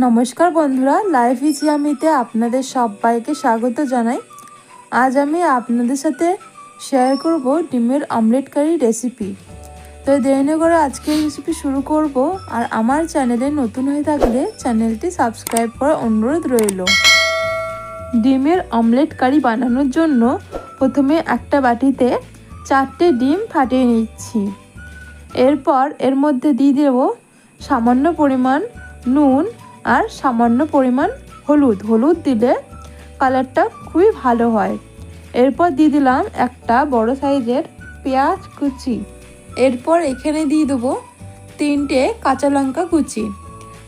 নমস্কার বন্ধুরা, life is ইয়ামিতে আপনাদের সবাইকে স্বাগত জানাই। আজ আমি আপনাদের সাথে শেয়ার করব ডিমের অমলেট কারি রেসিপি। তো দেরি না করে আজকে রেসিপি শুরু করব। আর আমার চ্যানেলে নতুন হয়ে থাকলে চ্যানেলটি সাবস্ক্রাইব করার অনুরোধ রইল। ডিমের অমলেট কারি বানানোর জন্য প্রথমে একটা বাটিতে 4টে ডিম ফাটিয়ে নিচ্ছি। এরপর এর মধ্যে দিয়ে দেব সামান্য পরিমাণ নুন আর সামান্য পরিমাণ হলুদ দিলে কালারটা খুবই ভালো হয়। এরপর দিয়ে দিলাম একটা বড় সাইজের পেঁয়াজ কুচি। এরপর এখানে দিয়ে দেবো 3টে কাঁচা লঙ্কা কুচি।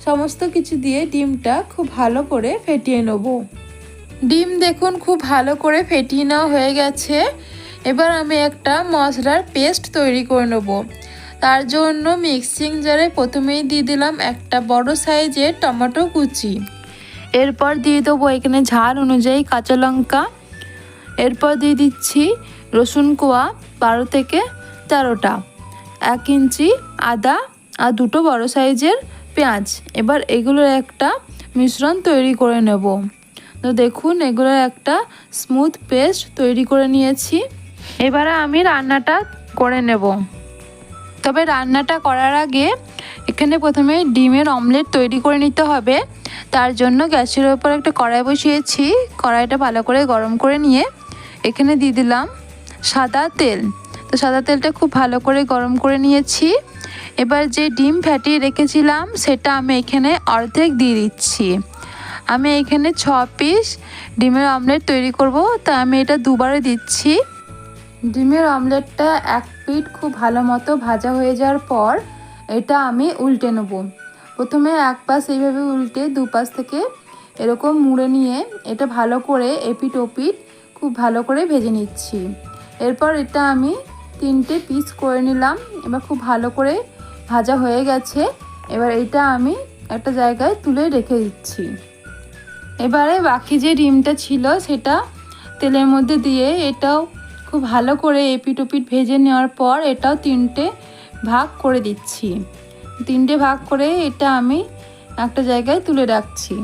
সমস্ত কিছু দিয়ে ডিমটা খুব ভালো করে ফেটিয়ে নেব। ডিম দেখুন খুব ভালো করে ফেটিয়ে নেওয়া হয়ে গেছে। এবার আমি একটা মশলার পেস্ট তৈরি করে নেব। তার জন্য মিক্সিং জারে প্রথমেই দিয়ে দিলাম একটা বড় সাইজের টমেটো কুচি। এরপর দিয়ে দেবো এখানে ঝাল অনুযায়ী কাঁচা লঙ্কা। এরপর দিয়ে দিচ্ছি রসুন কোয়া 12 থেকে 13টা, 1 ইঞ্চি আদা আর 2টো বড় সাইজের পেঁয়াজ। এবার এগুলোর একটা মিশ্রণ তৈরি করে নেব। তো দেখুন এগুলোর একটা স্মুথ পেস্ট তৈরি করে নিয়েছি। এবারে আমি রান্নাটা করে নেব। তবে রান্নাটা করার আগে এখানে প্রথমে ডিমের অমলেট তৈরি করে নিতে হবে। তার জন্য গ্যাসের ওপর একটা কড়াই বসিয়েছি। কড়াইটা ভালো করে গরম করে নিয়ে এখানে দিয়ে দিলাম সাদা তেল। তো সাদা তেলটা খুব ভালো করে গরম করে নিয়েছি। এবার যে ডিম ফ্যাটিয়ে রেখেছিলাম সেটা আমি এখানে অর্ধেক দিয়ে দিচ্ছি। আমি এখানে 6 পিস ডিমের অমলেট তৈরি করব, তাই আমি এটা দুবারে দিচ্ছি। ডিমের অমলেটটা এক পিঠ খুব ভালো মতো ভাজা হয়ে যাওয়ার পর এটা আমি উল্টে নেব। প্রথমে এক পাশ এইভাবে উল্টে দুপাশ থেকে এরকম মুড়ে নিয়ে এটা ভালো করে এপিঠ ওপিঠ খুব ভালো করে ভেজে নিচ্ছি। এরপর এটা আমি 3টে পিস করে নিলাম। এবার খুব ভালো করে ভাজা হয়ে গেছে। এবার এটা আমি একটা জায়গায় তুলে রেখে দিচ্ছি। এবারে বাকি যে ডিমটা ছিল সেটা তেলের মধ্যে দিয়ে এটাও খুব ভালো করে এপিঠ ওপিঠ ভেজে নেওয়ার পর এটাও 3টে ভাগ করে দিচ্ছি। 3টে ভাগ করে এটা আমি একটা জায়গায় তুলে রাখছি।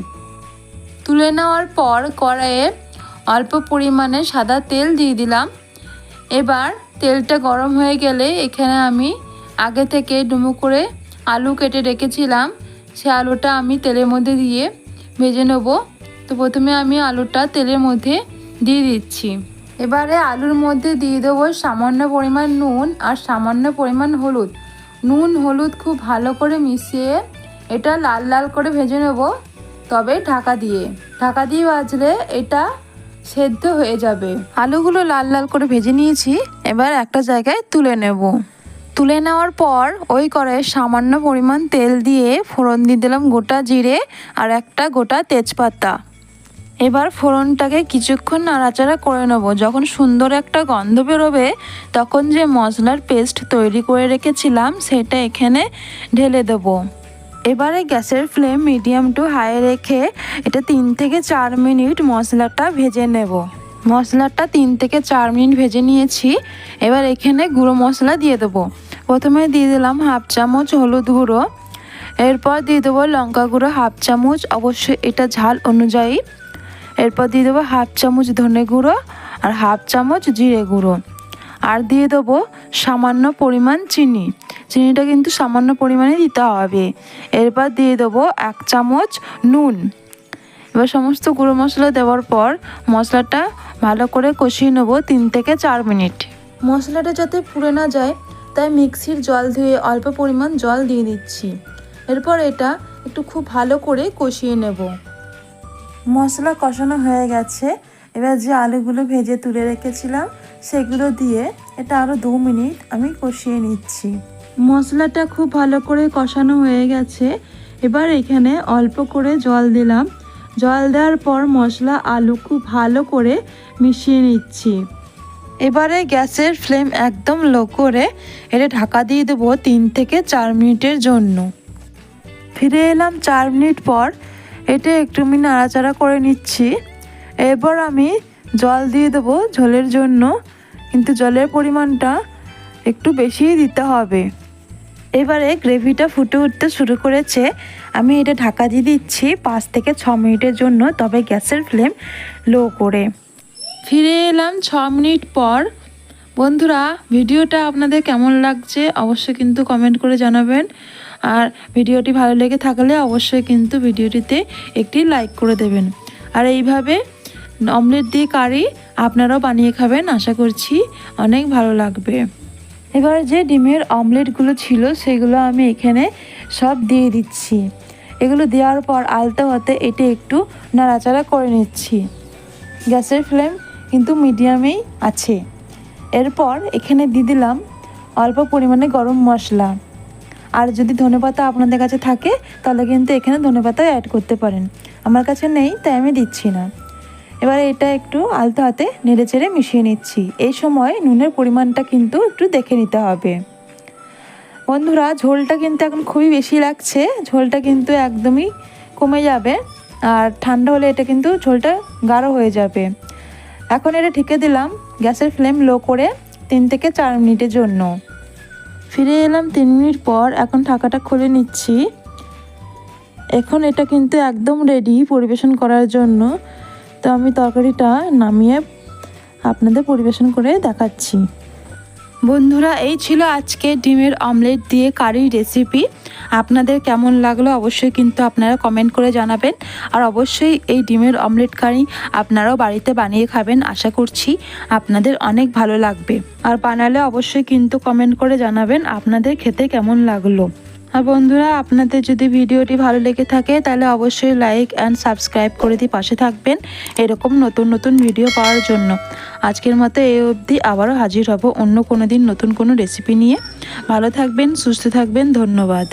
তুলে নেওয়ার পর কড়াইয়ে অল্প পরিমাণে সাদা তেল দিয়ে দিলাম। এবার তেলটা গরম হয়ে গেলে এখানে আমি আগে থেকে ডুমো করে আলু কেটে রেখেছিলাম, সে আলুটা আমি তেলের মধ্যে দিয়ে ভেজে নেব। তো প্রথমে আমি আলুটা তেলের মধ্যে দিয়ে দিচ্ছি। এবারে আলুর মধ্যে দিয়ে দেবো সামান্য পরিমাণ নুন আর সামান্য পরিমাণ হলুদ। নুন হলুদ খুব ভালো করে মিশিয়ে এটা লাল লাল করে ভেজে নেব। তবে ঢাকা দিয়ে ভাজলে এটা সেদ্ধ হয়ে যাবে। আলুগুলো লাল লাল করে ভেজে নিয়েছি। এবার একটা জায়গায় তুলে নেব। তুলে নেওয়ার পর ওই কড়াইয়ে সামান্য পরিমাণ তেল দিয়ে ফোড়ন দিয়ে দিলাম গোটা জিরে আর একটা গোটা তেজপাতা। এবার ফোড়নটাকে কিছুক্ষণ নাড়াচাড়া করে নেব। যখন সুন্দর একটা গন্ধ বেরোবে তখন যে মশলার পেস্ট তৈরি করে রেখেছিলাম সেটা এখানে ঢেলে দেব। এবারে গ্যাসের ফ্লেম মিডিয়াম টু হাই রেখে এটা 3 থেকে 4 মিনিট মশলাটা ভেজে নেব। মশলাটা 3 থেকে 4 মিনিট ভেজে নিয়েছি। এবার এখানে গুঁড়ো মশলা দিয়ে দেবো। প্রথমে দিয়ে দিলাম 1/2 চামচ হলুদ গুঁড়ো। এরপর দিয়ে দেবো লঙ্কা গুঁড়ো 1/2 চামচ, অবশ্যই এটা ঝাল অনুযায়ী। এরপর দিয়ে দেবো 1/2 চামচ ধনে গুঁড়ো আর 1/2 চামচ জিরে গুঁড়ো। আর দিয়ে দেবো সামান্য পরিমাণ চিনি। চিনিটা কিন্তু সামান্য পরিমাণে দিতে হবে। এরপর দিয়ে দেবো 1 চামচ নুন। এবার সমস্ত গুঁড়ো মশলা দেওয়ার পর মশলাটা ভালো করে কষিয়ে নেব 3 থেকে 4 মিনিট। মশলাটা যাতে পুড়ে না যায় তাই মিক্সির জল ধুয়ে অল্প পরিমাণ জল দিয়ে দিচ্ছি। এরপর এটা একটু খুব ভালো করে কষিয়ে নেব। মশলা কষানো হয়ে গেছে। এবার যে আলুগুলো ভেজে তুলে রেখেছিলাম সেগুলো দিয়ে এটা আরও 2 মিনিট আমি কষিয়ে নিচ্ছি। মশলাটা খুব ভালো করে কষানো হয়ে গেছে। এবার এখানে অল্প করে জল দিলাম। জল দেওয়ার পর মশলা আলু খুব ভালো করে মিশিয়ে নিচ্ছি। এবারে গ্যাসের ফ্লেম একদম লো করে এটা ঢাকা দিয়ে দেবো 3 থেকে 4 মিনিটের জন্য। ফিরে এলাম 4 মিনিট পর। এটা একটু আমি নাড়াচাড়া করে নিচ্ছি। এরপর আমি জল দিয়ে দেবো ঝোলের জন্য, কিন্তু জলের পরিমাণটা একটু বেশিই দিতে হবে। এবারে গ্রেভিটা ফুটে উঠতে শুরু করেছে। আমি এটা ঢাকা দিয়ে দিচ্ছি 5 থেকে 6 মিনিটের জন্য, তবে গ্যাসের ফ্লেম লো করে। ফিরে এলাম 6 মিনিট পর। বন্ধুরা, ভিডিওটা আপনাদের কেমন লাগছে অবশ্যই কিন্তু কমেন্ট করে জানাবেন। আর ভিডিওটি ভালো লেগে থাকলে অবশ্যই কিন্তু ভিডিওটিতে একটি লাইক করে দেবেন। আর এইভাবে অমলেট দিয়ে কারি আপনারাও বানিয়ে খাবেন, আশা করছি অনেক ভালো লাগবে। এবার যে ডিমের অমলেটগুলো ছিল সেগুলো আমি এখানে সব দিয়ে দিচ্ছি। এগুলো দেওয়ার পর আলতো হাতে এটা একটু নাড়াচাড়া করে নিচ্ছি। গ্যাসের ফ্লেম কিন্তু মিডিয়ামেই আছে। এরপর এখানে দিয়ে দিলাম অল্প পরিমাণে গরম মশলা। আর যদি ধনেপাতা আপনাদের কাছে থাকে তাহলে কিন্তু এখানে ধনেপাতা অ্যাড করতে পারেন। আমার কাছে নেই তাই আমি দিচ্ছি না। এবারে এটা একটু আলতো হাতে নেড়েচেড়ে মিশিয়ে নিচ্ছি। এই সময় নুনের পরিমাণটা কিন্তু একটু দেখে নিতে হবে। বন্ধুরা, ঝোলটা কিন্তু এখন খুবই বেশি লাগছে, ঝোলটা কিন্তু একদমই কমে যাবে। আর ঠান্ডা হলে এটা কিন্তু ঝোলটা গাঢ় হয়ে যাবে। এখন এটা ঢেকে দিলাম গ্যাসের ফ্লেম লো করে 3 থেকে 4 মিনিটের জন্য। ফিরে এলাম 3 মিনিট পর। এখন ঢাকাটা খুলে নিচ্ছি। এখন এটা কিন্তু একদম রেডি পরিবেশন করার জন্য। তো আমি তরকারিটা নামিয়ে আপনাদের পরিবেশন করে দেখাচ্ছি। বন্ধুরা, এই ছিল আজকে ডিমের অমলেট দিয়ে কারি রেসিপি। আপনাদের কেমন লাগলো অবশ্যই কিন্তু আপনারা কমেন্ট করে জানাবেন। আর অবশ্যই এই ডিমের অমলেট কারি আপনারাও বাড়িতে বানিয়ে খাবেন, আশা করছি আপনাদের অনেক ভালো লাগবে। আর বানালে অবশ্যই কিন্তু কমেন্ট করে জানাবেন আপনাদের খেতে কেমন লাগলো। আর বন্ধুরা, আপনাদের যদি ভিডিওটি ভালো লেগে থাকে তাহলে অবশ্যই লাইক অ্যান্ড সাবস্ক্রাইব করে দিয়ে পাশে থাকবেন এরকম নতুন নতুন ভিডিও পাওয়ার জন্য। আজকের মতো এই অবধি, আবারও হাজির হব অন্য কোনো দিন নতুন কোনো রেসিপি নিয়ে। ভালো থাকবেন, সুস্থ থাকবেন, ধন্যবাদ।